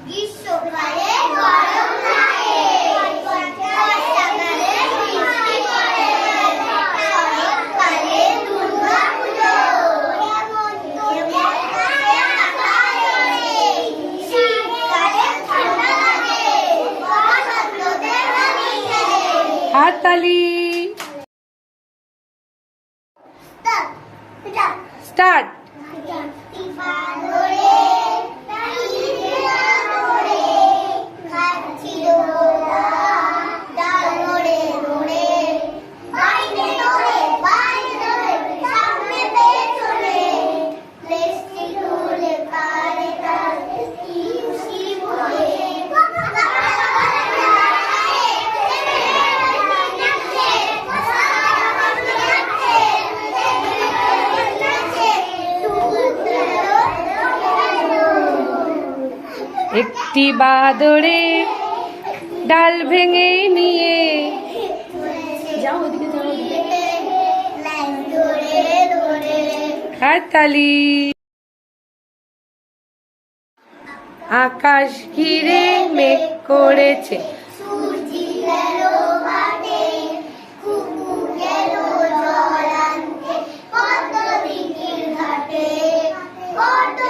গ্রীষ্মকালে গরম লাগে, বর্ষাকালে বৃষ্টি পড়ে, শরৎকালে দুর্গা পুজো, হেমন্তকালে আকাশ ওড়ে, শীতকালে ঠান্ডা লাগে, বসন্ততে রঙে খেলে। হাততালি। স্টার্ট। একটি বাদরে ডাল ভেঙে নিয়ে যাও, ওদিকে যাও। হাততালি। আকাশ ঘিরে মেঘ করেছে, কত দিকের ঘাটে, কত